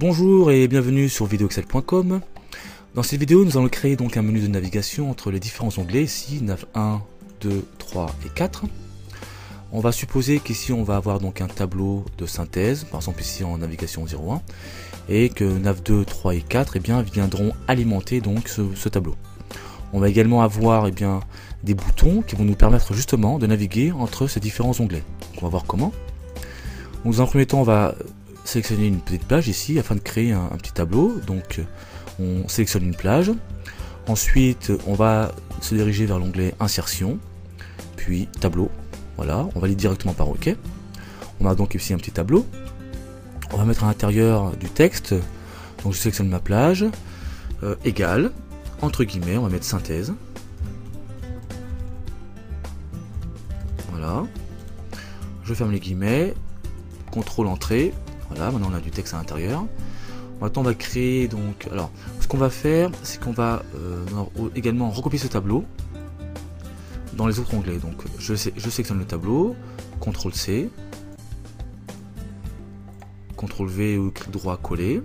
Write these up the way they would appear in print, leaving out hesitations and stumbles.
Bonjour et bienvenue sur videoexcel.com. Dans cette vidéo, nous allons créer donc un menu de navigation entre les différents onglets, ici nav 1, 2, 3 et 4. On va supposer qu'ici on va avoir donc un tableau de synthèse, par exemple ici en navigation 01, et que nav 2, 3 et 4 viendront alimenter donc ce tableau. On va également avoir des boutons qui vont nous permettre justement de naviguer entre ces différents onglets. Donc, on va voir comment. Donc, dans un premier temps, on va sélectionner une petite plage ici afin de créer un petit tableau. Donc on sélectionne une plage, ensuite on va se diriger vers l'onglet insertion, puis tableau. Voilà, on valide directement par OK. On a donc ici un petit tableau. On va mettre à l'intérieur du texte, donc je sélectionne ma plage, égale, entre guillemets, on va mettre synthèse. Voilà, je ferme les guillemets, contrôle entrée. Voilà, maintenant on a du texte à l'intérieur. Maintenant on va créer donc. Alors, ce qu'on va faire, c'est qu'on va également recopier ce tableau dans les autres onglets. Donc je sélectionne le tableau, CTRL C, CTRL V ou clic droit coller,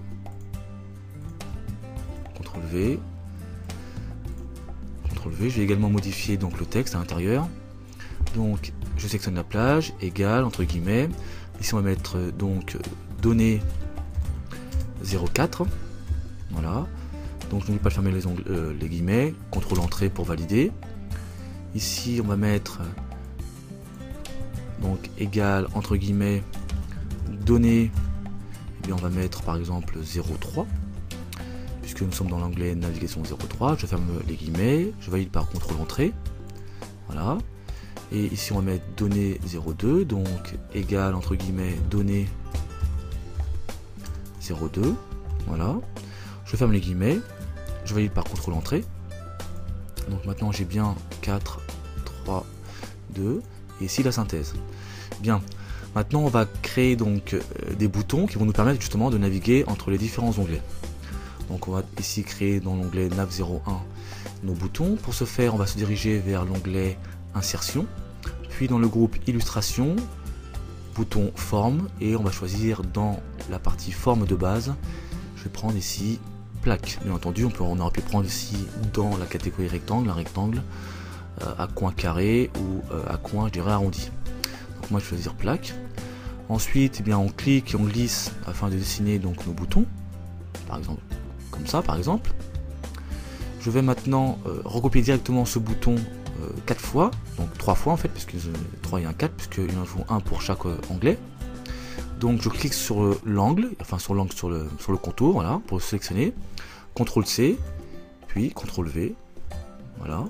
CTRL V, CTRL V. Je vais également modifier donc le texte à l'intérieur. Donc je sélectionne la plage, égale, entre guillemets. Ici on va mettre donc données 04. Voilà. Donc je n'oublie pas de fermer les guillemets. CTRL entrée pour valider. Ici on va mettre donc égal entre guillemets données. On va mettre par exemple 03. Puisque nous sommes dans l'onglet navigation 03. Je ferme les guillemets. Je valide par CTRL entrée. Voilà. Et ici on va mettre données 02, donc égal entre guillemets données 02, voilà. Je ferme les guillemets, je valide par CTRL entrée. Donc maintenant j'ai bien 4, 3, 2, et ici la synthèse. Bien, maintenant on va créer donc des boutons qui vont nous permettre justement de naviguer entre les différents onglets. Donc on va ici créer dans l'onglet nav 01 nos boutons. Pour ce faire, on va se diriger vers l'onglet insertion, puis dans le groupe illustration, bouton forme, et on va choisir dans la partie forme de base, je vais prendre ici plaque. Bien entendu on aurait pu prendre ici dans la catégorie rectangle, un rectangle à coin carré ou à coin je dirais arrondi. Donc moi je vais choisir plaque. Ensuite on clique et on glisse afin de dessiner donc nos boutons, par exemple comme ça par exemple. Je vais maintenant recopier directement ce bouton 4 fois, donc 3 fois en fait, puisque 3 et un 4, puisqu'il en faut un pour chaque onglet. Donc je clique sur l'angle, enfin sur le contour, voilà, pour le sélectionner. CTRL C, puis CTRL V, voilà.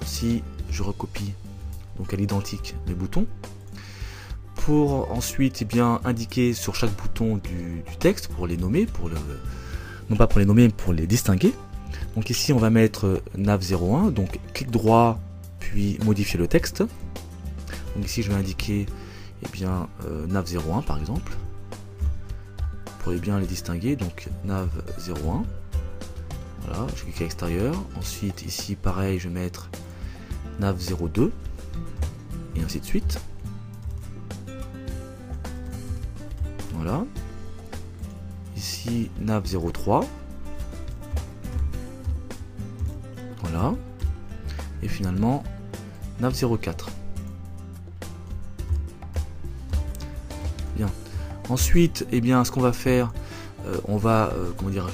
Si je recopie donc à l'identique mes boutons, pour ensuite indiquer sur chaque bouton du texte, pour les nommer, non pas pour les nommer, mais pour les distinguer. Donc ici on va mettre nav 01, donc clic droit puis modifier le texte. Donc ici je vais indiquer nav 01 par exemple, pour bien les distinguer, donc nav 01. Voilà, je clique à l'extérieur. Ensuite ici pareil, je vais mettre nav 02 et ainsi de suite. Voilà. Ici nav 03. Voilà. Et finalement nav 04. Bien. Ensuite, ce qu'on va faire, on va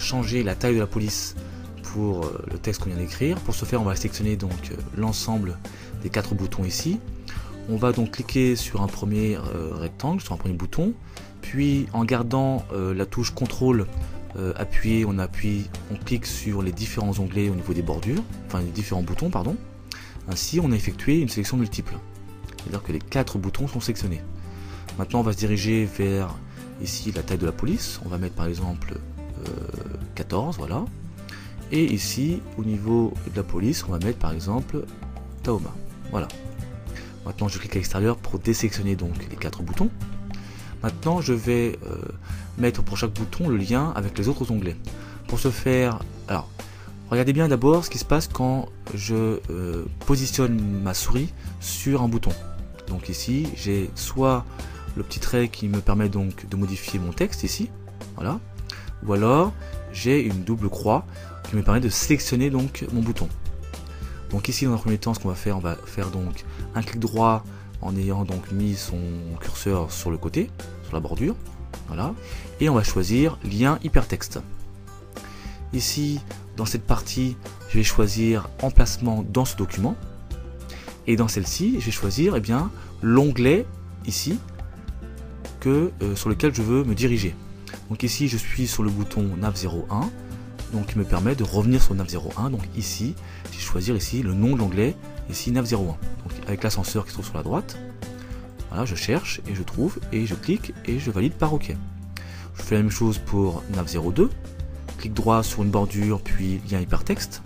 changer la taille de la police pour le texte qu'on vient d'écrire. Pour ce faire, on va sélectionner donc l'ensemble des 4 boutons ici. On va donc cliquer sur un premier rectangle, sur un premier bouton, puis en gardant la touche CTRL appuyé, on clique sur les différents onglets au niveau des bordures, enfin les différents boutons pardon. Ainsi on a effectué une sélection multiple, c'est-à-dire que les 4 boutons sont sélectionnés. Maintenant on va se diriger vers ici la taille de la police, on va mettre par exemple 14, voilà. Et ici au niveau de la police on va mettre par exemple Tahoma, voilà. Maintenant je clique à l'extérieur pour désélectionner donc les 4 boutons. Maintenant je vais mettre pour chaque bouton le lien avec les autres onglets. Pour ce faire, alors regardez bien d'abord ce qui se passe quand je positionne ma souris sur un bouton. Donc ici j'ai soit le petit trait qui me permet donc de modifier mon texte ici, voilà. Ou alors j'ai une double croix qui me permet de sélectionner donc mon bouton. Donc ici dans un premier temps, ce qu'on va faire donc un clic droit en ayant donc mis son curseur sur le côté, sur la bordure, voilà, et on va choisir lien hypertexte. Ici dans cette partie, je vais choisir emplacement dans ce document, et dans celle-ci, je vais choisir l'onglet ici sur lequel je veux me diriger. Donc ici, je suis sur le bouton nav01, donc qui me permet de revenir sur nav01. Donc ici, je vais choisir ici le nom de l'onglet, ici nav01. Donc avec l'ascenseur qui se trouve sur la droite, voilà, je cherche et je trouve et je clique et je valide par OK. Je fais la même chose pour nav02. Clic droit sur une bordure, puis lien hypertexte.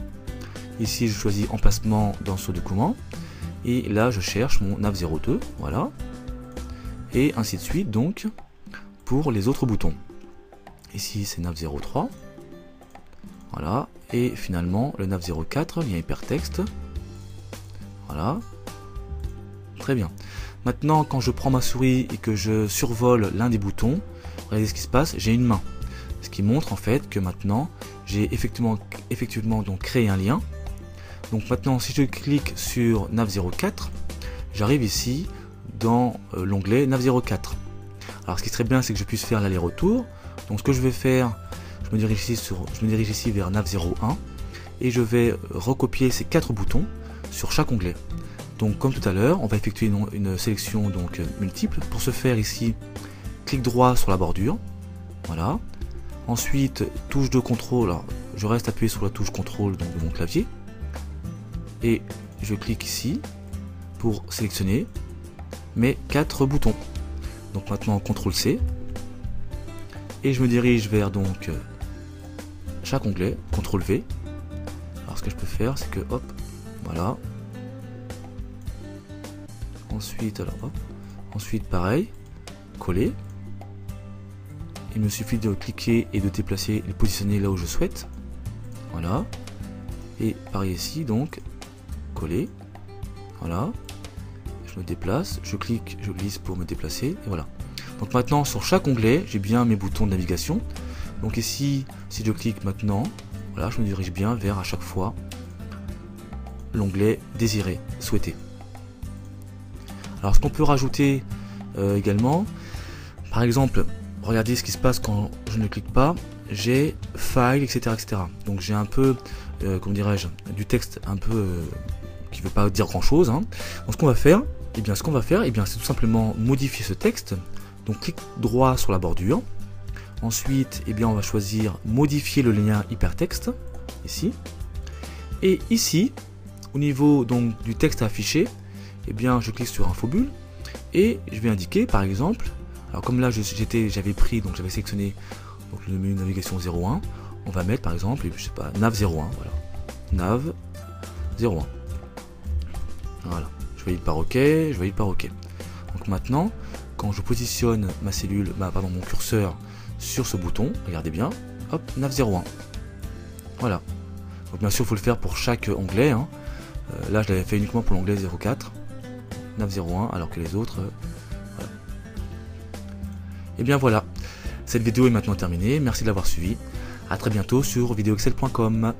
Ici, je choisis emplacement dans ce document. Et là, je cherche mon nav02, voilà. Et ainsi de suite, donc, pour les autres boutons. Ici, c'est nav03. Voilà. Et finalement, le nav04, lien hypertexte. Voilà. Très bien. Maintenant, quand je prends ma souris et que je survole l'un des boutons, regardez ce qui se passe, j'ai une main. Ce qui montre en fait que maintenant, j'ai effectivement donc créé un lien. Donc maintenant, si je clique sur nav04, j'arrive ici dans l'onglet nav04. Alors ce qui serait bien, c'est que je puisse faire l'aller-retour. Donc ce que je vais faire, je me dirige ici vers nav01 et je vais recopier ces 4 boutons sur chaque onglet. Donc comme tout à l'heure, on va effectuer une sélection donc multiple. Pour ce faire ici, clic droit sur la bordure, voilà. Ensuite, touche de contrôle, alors, je reste appuyé sur la touche contrôle donc, de mon clavier. Et je clique ici pour sélectionner mes 4 boutons. Donc maintenant, CTRL C. Et je me dirige vers donc chaque onglet, CTRL V. Alors ce que je peux faire, c'est que hop, voilà. Ensuite, ensuite pareil, coller. Il me suffit de cliquer et de déplacer et de positionner là où je souhaite. Voilà. Et pareil ici, donc, coller. Voilà. Je me déplace, je clique, je glisse pour me déplacer. Et voilà. Donc maintenant, sur chaque onglet, j'ai bien mes boutons de navigation. Donc ici, si je clique maintenant, voilà, je me dirige bien vers à chaque fois l'onglet désiré, souhaité. Alors ce qu'on peut rajouter également, par exemple, regardez ce qui se passe quand je ne clique pas, j'ai file, etc. Donc j'ai un peu, comment dirais-je, du texte un peu qui ne veut pas dire grand chose. Hein. Donc ce qu'on va faire, c'est tout simplement modifier ce texte. Donc clic droit sur la bordure. Ensuite, on va choisir modifier le lien hypertexte, ici. Et ici, au niveau donc du texte à afficher, je clique sur Infobulle et je vais indiquer par exemple, alors comme là j'avais sélectionné donc, le menu navigation 01, on va mettre par exemple, je sais pas, nav01, voilà, nav01. Voilà, je valide par OK, Donc maintenant, quand je positionne mon curseur sur ce bouton, regardez bien, hop, nav01. Voilà. Donc bien sûr, il faut le faire pour chaque onglet. Hein. Là, je l'avais fait uniquement pour l'onglet 04, nav01, alors que les autres, voilà. Et bien voilà, cette vidéo est maintenant terminée. Merci de l'avoir suivi. À très bientôt sur videoexcel.com.